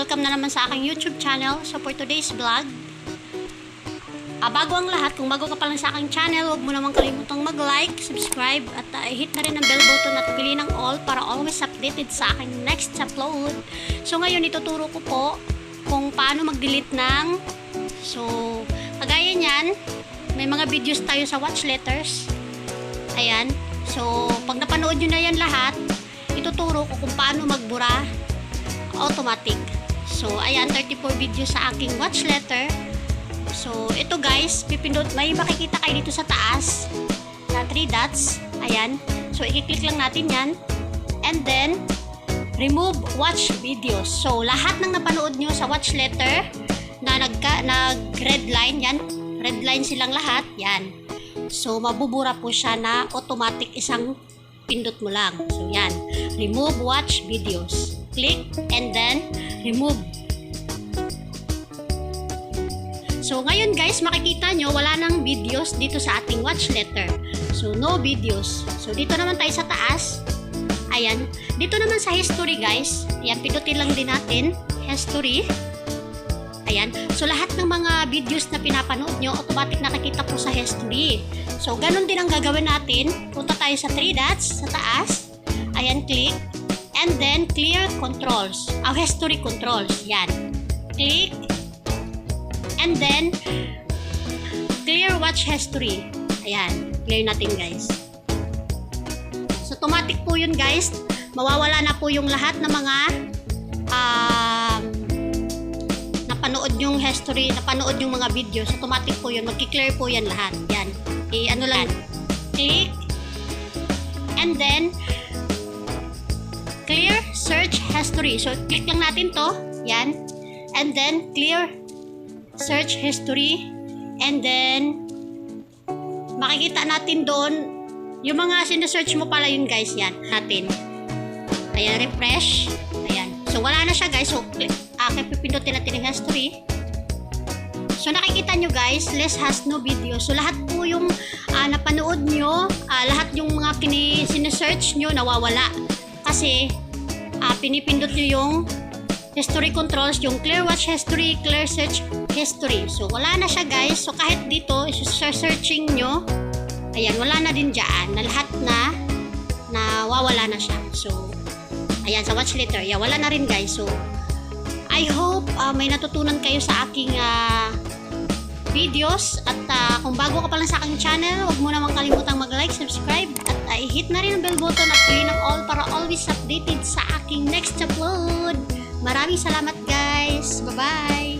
welcome na naman sa aking YouTube channel. So for today's vlog, bago ang lahat, kung bago ka pa lang sa aking channel, huwag mo naman kalimutang mag-like, subscribe, at hit na rin ang bell button at pili ng all para always updated sa aking next upload. So ngayon, ituturo ko po kung paano mag-delete ng, so kagaya niyan, may mga videos tayo sa watch letters. Ayan. So pag napanood nyo na yan lahat, ituturo ko kung paano magbura automatic. So ayan, 34 videos sa aking watch letter. So ito guys, pipindot, may makikita kayo dito sa taas na 3 dots. Ayan. So i-click lang natin yan. And then remove watch videos. So lahat ng napanood nyo sa watch letter na nag-red line, yan, red line silang lahat, yan. So mabubura po siya na automatic, isang pindot mo lang. So yan, remove watch videos. Click and then remove. So ngayon guys, makikita nyo wala nang videos dito sa ating watch letter. So no videos. So dito naman tayo sa taas. Ayan, dito naman sa history guys. Ayan, pindutin lang din natin history. Ayan, so lahat ng mga videos na pinapanood nyo, automatic nakikita po sa history. So ganun din ang gagawin natin. Punta tayo sa 3 dots sa taas. Ayan, click. And then clear controls. History controls. Yan. Click. And then clear watch history. Ayan. Clear natin guys. So automatic po yun guys. Mawawala na po yung lahat ng mga napanood yung history, napanood yung mga videos. Automatic po yun. Magki-clear po yan lahat. Yan. Ano lang. Click. And then clear search history. So, click lang natin to. Yan. And then, clear search history. And then, makikita natin doon, yung mga sinesearch mo pala yun guys. Yan. Natin. Ayan, refresh. Ayan. So, wala na siya guys. So, pipindutin natin yung history. So, nakikita nyo guys, list has no video. So, lahat po yung napanood nyo, lahat yung mga sinesearch nyo, nawawala. Kasi pinipindot nyo yung history controls, yung clear watch history, clear search history. So wala na siya guys. So kahit dito searching nyo, ayan, wala na din dyan na lahat na nawawala na siya. So ayan, sa watch letter, yeah, wala na rin guys. So I hope may natutunan kayo sa aking videos. At kung bago ka pa lang sa aking channel, huwag mo naman kalimutang mag-like, subscribe, at i-hit na rin ang bell button at pili ng all para always updated sa aking next upload. Maraming salamat guys. Bye-bye!